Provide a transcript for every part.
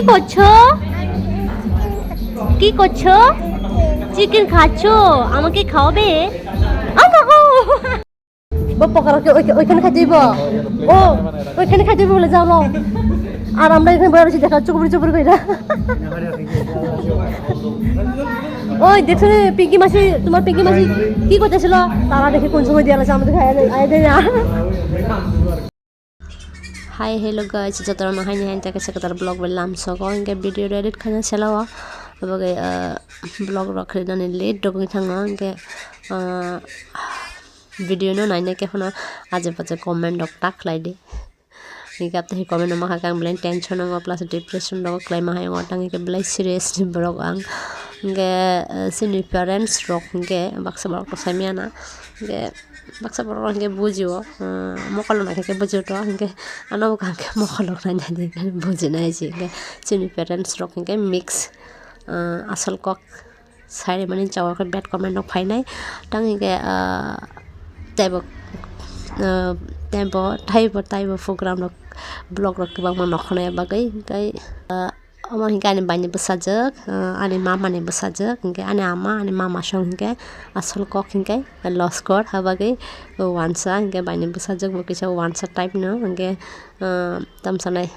করছো? কি করছো? চিকেন খাচ্ছো? আমাকে খাওয়াবে? ওইখানে খাইতে দিব। ও ওইখানে খাইতে বলে যাবো। আর আমরা এখানে বড় দেখা চুপড়ি চুপড়ি কইরা। ওই দেখছো পিঙ্কি মাসি, তোমার পিঙ্কি মাসি কি করতেছিল? তারা দেখে কোন সময় দিয়ে আসে আমাদের খাই দেয় না। Hai hello guys, Jatano hai ni hanya kita sekitar blog belam so kau hingga video edit kena selawa, bagai blog rakhi dan lead dong thanga hingga video no naik ke hona aja baca comment dok tak lagi, hingga apte hi comment nama kang belain tension nama plus depression dok klaim mahai ngotang hingga belai serious ni blog ang hingga sini parents rok hingga baksa blog to samiana hingga baksa blog hingga bujiwo mokalon nak hingga bujiwo to hingga ano kang mokalon nanya hingga buji na aja hingga sini parents rok hingga mix asal kok saya manin cawal ke bad comment dok finai tang hingga Taibo program rok blog rok kebang manokna ya bagai kai ama hingga ani bani besajak ani mama ni besajak hingga ani ama ani mama song hingga asal kok hingga loss kor habagai wansa hingga bani besajak bukisa wansa type no hingga tamsanai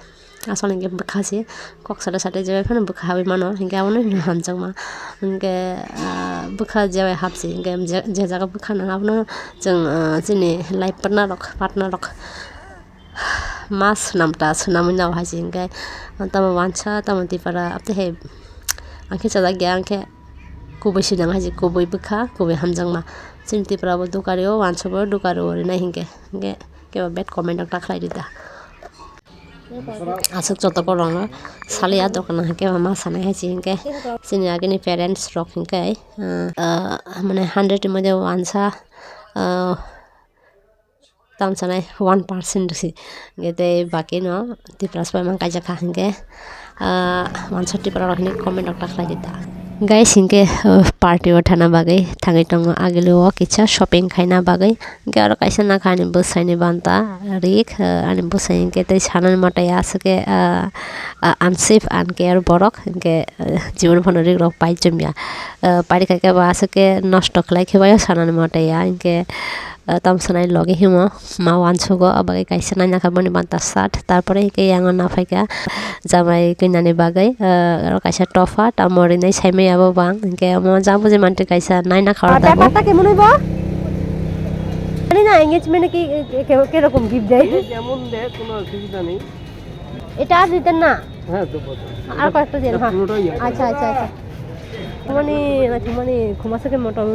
asal hingga bekasi kok sada jawa kan bekawi mano hingga awalnya Hamjkma hingga beka jawa hapsi hingga jaga bekana awalnya jeng life partner rok mas namta sunamun naw haji hingga tama wansa tama tipara apte he angke Chajak ya angke kubai sidang haji kubai beka kubai Hamjkma sin tipara bo dukario wansa bo dukario na hingga ke bad comment dok taklai dita asuk joto korong salia dokan hake mama sana haji hingga sini agini parents rok hingga mane 100 mode wansa tamsanai 1% sih gitu baki no tiprasa memang kajak hingga wansa tipara rok ni comment dok taklai dita guys hingga party uthana bagai thangai tongo agilo kicha shopping khaina bagai hingga aro kaisa na khani bosai banta rik ani bosai hingga tai sanan matai asake unsafe uncare borok hingga Jibon phone rik rok pai chumya pari kake ba asake nosto khlai khebaya sanan matai hingga tamsanai loge himo ma wansogo abagai kaisa na khaboni banta sat tarpore hingga yang na phaika jamai kinani bagai aro kaisa tofa tamori nai saimai abo bang hingga mo jabu je mante kaisa naina khawar dago ব্যাপারটা কেমন হইবো জানি না এনগেজমেন্টে কি কি রকম gift দেয় যেমন দেয় কোনো অসুবিধা নেই এটা আর দিতেন না হ্যাঁ দেব আর কয়েকটা দেন হ্যাঁ আচ্ছা আচ্ছা আচ্ছা মানে ঘুমাসকে মটম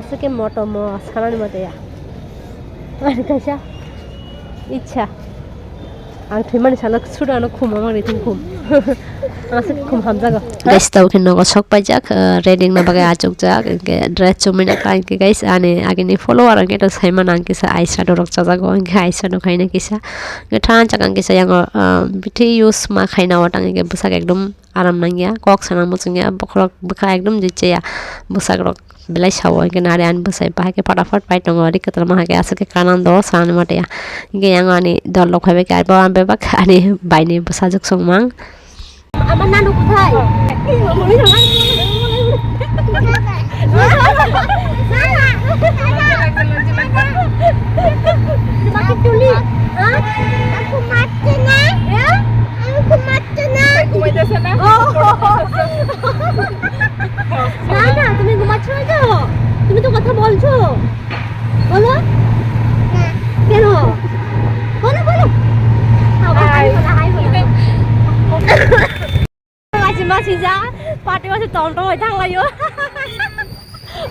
asake motom sanan mate ya ani kaisa ichha ang thimani salak sudano khum amang ritin khum asake khum hamjaga guys tau khinno go sok pajak reading na bagai achuk jak ke dress chumina kain ke guys ani agini follower ang eta saiman ang kisa eyeshadow rok chajago ang eyeshadow khaina kisa ke than chakang kisa yang bithi use ma khaina watang ke busak ekdom aram nangya kok sana muchungya bokrok bukha ekdom jicheya busak rok belai sawo ke nare an busai pa ke फटाफट pai tongo ri ketra ma ke asake kanan do san mate ya ge yang ani dolok habe ke arba ambe bak ani baini busajak songmang আমার নানু কোথায় তোমাকে তুলি aku mati na ya aku mati na ঘুমাইতেছ না না না তুমি ঘুমাচ্ছ না তো তুমি তো কথা বলছো বলো না কেন বলো বলো হাই মাসি মাসি যা পার্টি মাসি টমটম হয়ে থাকলাইও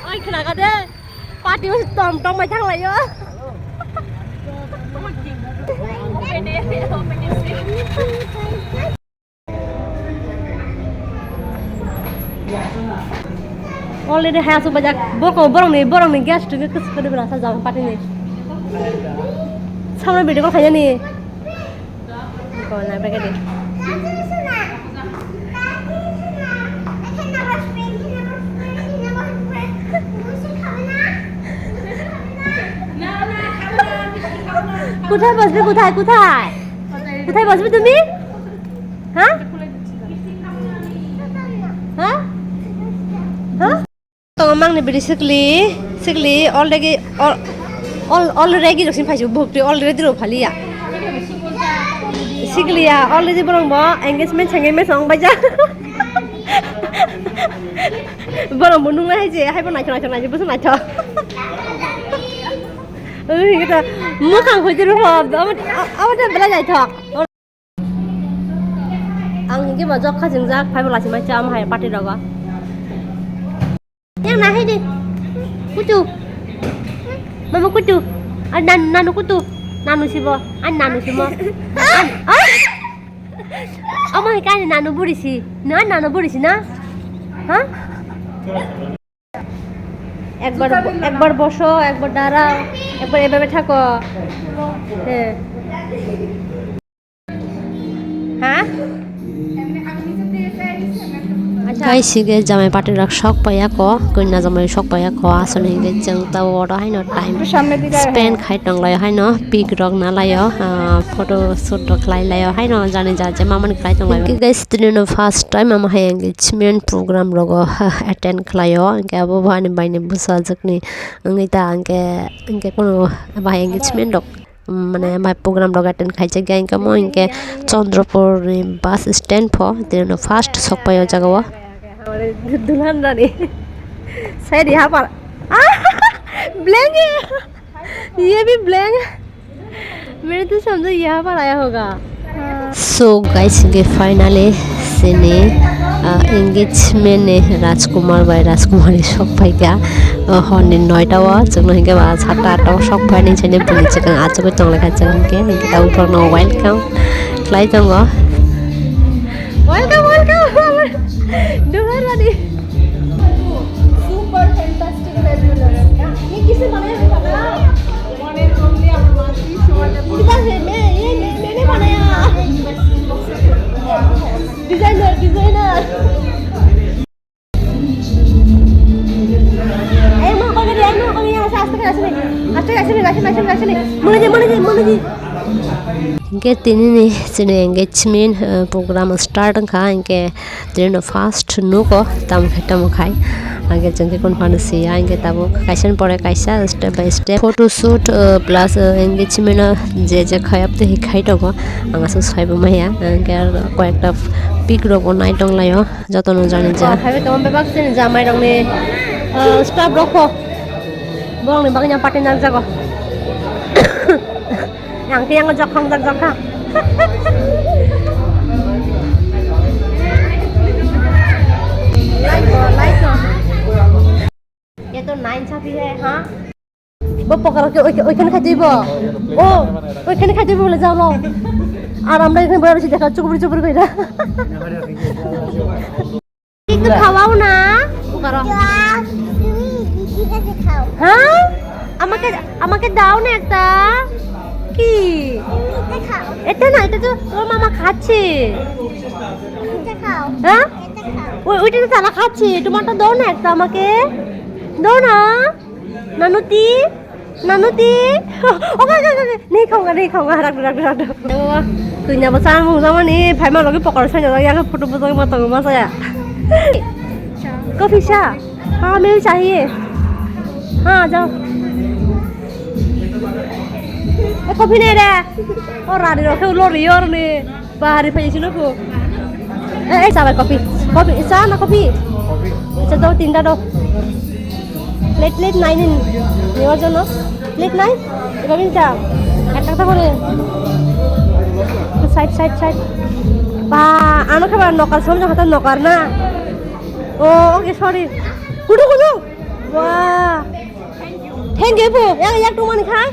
ওই খেলাকা দে পার্টি মাসি টমটম হয়ে থাকলাইও already has a bajak borong ni gas tu ke sekali berasa jam party ni sama video ko khaya ni ko na pakai ni কোথায় বসবে কোথায় কোথায় বসবে তুমি? হ্যাঁ হ্যাঁ হ্যাঁ Mang basically already rosin phaisu bukti already ro phali ya sikli ya already borong bo engagement song baja borong bunung lai je hai bo nai je busu nai tho kita mukhang khoi jiru ho amata bela jai tho ang hingi ba jok kha jingjak phai bo lasi mai cham hai party roga yang nahi di kutu mama kutu dan nanu kutu nanu sibo an nanu simo an ama kan nanu burisi nanu burisi na ha একবার বসো একবার দাঁড়াও একবার এভাবে থাকো হ্যাঁ Guys, sige jamai party rak shok paya ko koina jamai shok paya ko asone ge jeng ta wora hai no time spend khai tong lai hai no pic rok na layo photo shoot rok lai layo hai no jani ja je mamani khai tong lai guys tino first time am hai engagement program rogo attend khlayo ge abo bhani baini busa jakni ngai ta anke kono bhai engagement rok মানে my program rok attend khaijak gain kamo inke Chandropur bus stand pho tino first sok payo jagawa दुल्हन रानी शायद यहाँ पर blank है ये भी blank है मेरे तो समझो यहाँ पर आया होगा so guys ये finally sini engagement ne Rajkumar by Rajkumari shok pai ka honi 9 ta wa jengno hinga ba 7 8 ta shok pai ni chene buli chakang acho ko tong lekha chang ke ni ta upor no welcome klai tongo welcome दुल्हन रानी super fantastic fabulous ये किसने बनाया है खाना one and only our मासी सोमादेब्बरमा किधर है मैंने बनाया डिजाइनर मां को यहाँ से आस्ते मुझे इनके तीन चने engagement program start का इनके तीन first नो को तम खाई आगे जंके कौन फानु सिया इनके तबो कैसन पड़े कैसा step by step photo shoot plus engagement जे खाई अब तो ही खाई तो को आंगा सो साइब में या इनके कोई एक पिक रोको नाइट ऑन लायो जतनो जाने जा खाई तो हम बेबाक से जामाई रंग ने स्टाफ रोको बोंग ने बाकी यहाँ पार्टी नाच जागो yang jokang like ये तो 9 छापी है हाँ वो पकड़ के ओइखाने खाइते बो ओ ओइखाने खाइते बो बोले जाओ लो আর আমরা এখানে বড় বড় দেখা চুপড়ি কইরা একটু খাওয়াও না করো হ্যাঁ আমাকে দাও না একটা কি এটা না এটা তো তোর মামা খাচ্ছে হ্যাঁ ওইটা তো তারা খাচ্ছে তোমারটা দাও না একটা আমাকে দাও না নানুতি ওকে नहीं खाऊंगा रख तुई ना बसा मुझा माने भाई मा लगे पकड़ से जा या फोटो बजा मत मजा या कॉफी चा हाँ मेरे चाहिए हाँ जाओ कॉफी नहीं रे और रानी रखे लोरी और ने बाहरी पैसे ना को साबर कॉफी चा ना कॉफी दो 3টা दो प्लेट 9 इन নেওয়ার জন্য প্লেট 9 এভাবে চা একটা কথা করে সাইড বা আনো খাবার নকার সমঝ হাতে নকার না ও ওকে সরি কুডু বাহ থ্যাংক ইউ বো এক টু মানে খায়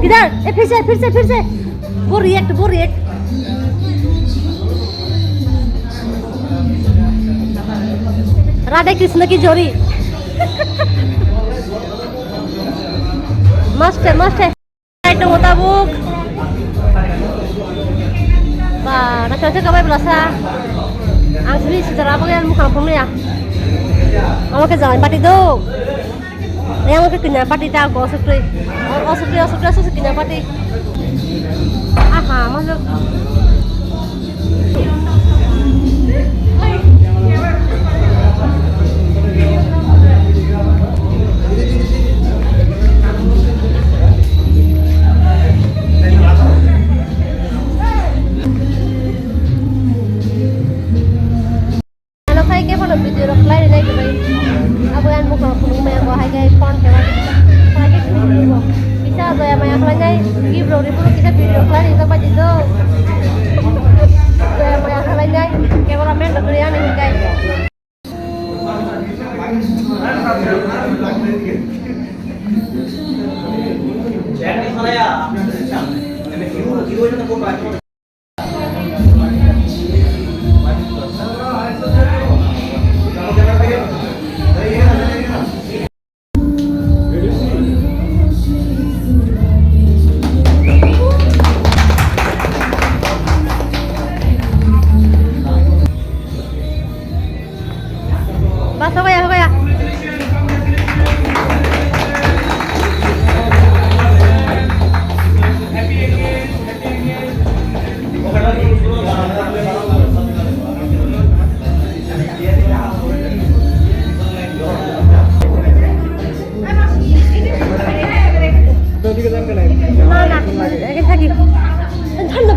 किधर फिर से वो रिएक्ट राधे कृष्ण की जोड़ी मस्त है मुताबिक Macam kamu belasa. Angsi secara apa kan muka pun ya? Kamu ke jalan pati tu. Yang mau ke kena pati tak? Kau sukri. Oh sukri kena pati. Aha, masuk. Video reply ni ke bhai अब यार मुख खुलूं मैं वो है कि कौन के बाद आगे video bisa तो ya मैं अखला नहीं कि ब्लॉग रिपोर्ट किसा video reply ni tak baca tu तो ya मैं अखला नहीं कैमरा मैन लग रहा नहीं guys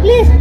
please.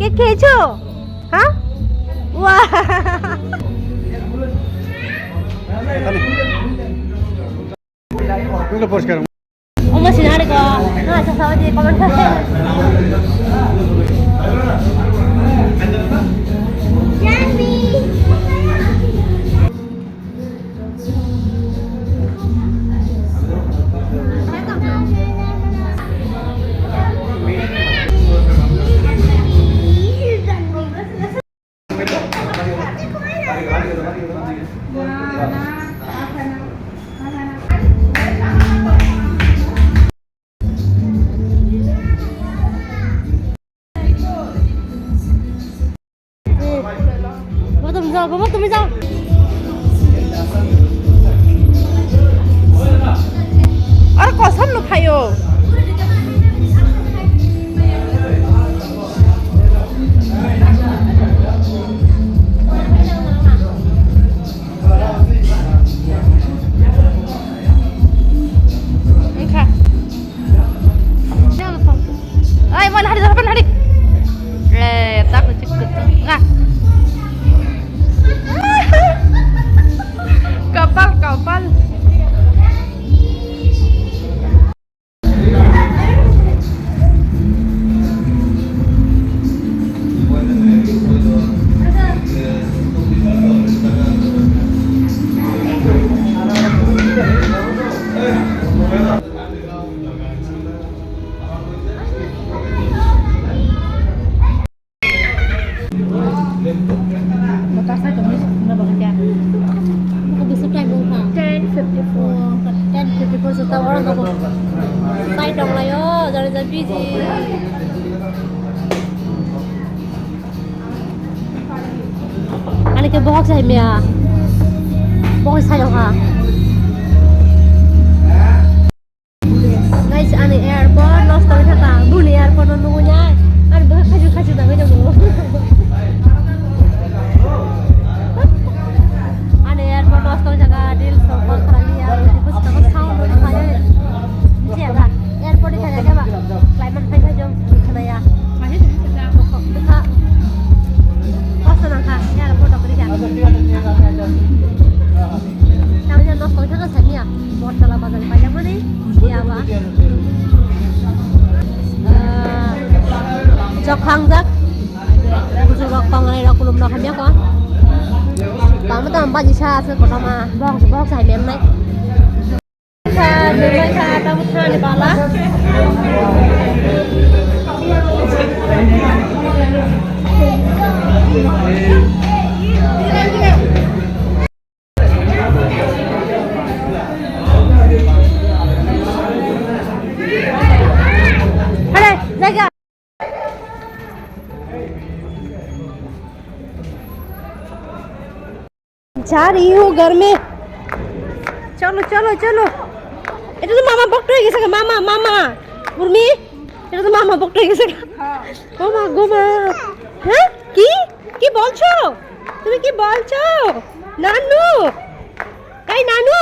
Kecoh, hah? Wah. Oh masih ada kok. Nah, sama di komentar. Yummy. Mama तुम्हें जाओ अरे कसम न खायो खा ay mana hari harapan hari takut cikut nggak kapal setahu orang kamu saya dong lah yo jangan busy bok sai mia bok sai dong ha guys ane airport lost kori thaka buni airport no nunya ar ba khaju da bejo ane airport lost kori thaka dil so bol khali ya bus ta sound no khaya je ba airport ta jaga ba climate phai khaju khana ya देखा पसंद था यार photo करी क्या ताऊ जन note कोई था सनिया मोटला बदल पाया मने या बा जखang jak jurok pangai ra kulum na khamya ko bang ta ba ji cha se ko ma bok sai mem nai ka dei ka ta mu tha ni bala अरे जाएगा जा रही हूँ घर में चलो चलो चलो এটা তো মামা বকট হয়ে গেছে মামা মামা উর্মি এটা তো মামা বকট হয়ে গেছে মামা গোমা হ্যাঁ কি কি বলছো তুমি কি বলছো নানু এই নানু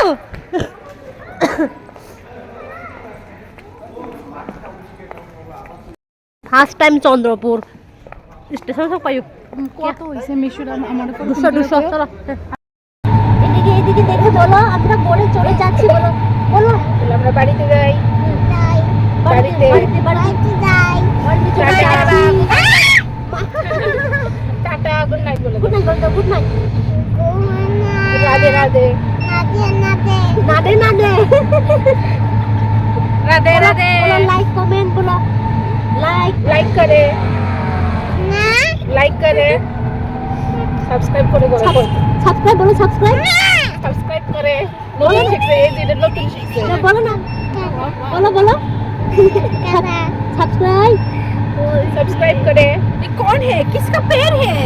ফার্স্ট টাইম চন্দ্রপুর স্টেশন সব পাইও কত হইছে মিশুরা আমারে 200 চলো এদিকে দেখে বলো আমরা পরে চলে যাচ্ছি বলো বলো আমরা বাড়িতে যাই বাড়িতে যাই টাটা গুড নাইট বলে গুড নাইট বলো গুড নাইট রাধে রাধে নাদে নাদে राधे राधे बोलो लाइक कमेंट बोलो लाइक लाइक करे लाइक करे सब्सक्राइब करे बोलो सब्सक्राइब बोलो सब्सक्राइब करे नতুন শিখছে এই যে নতুন শিখছে बोलो ना बोलो बोलो सब्सक्राइब सब्सक्राइब करे ये कौन है किसका पैर है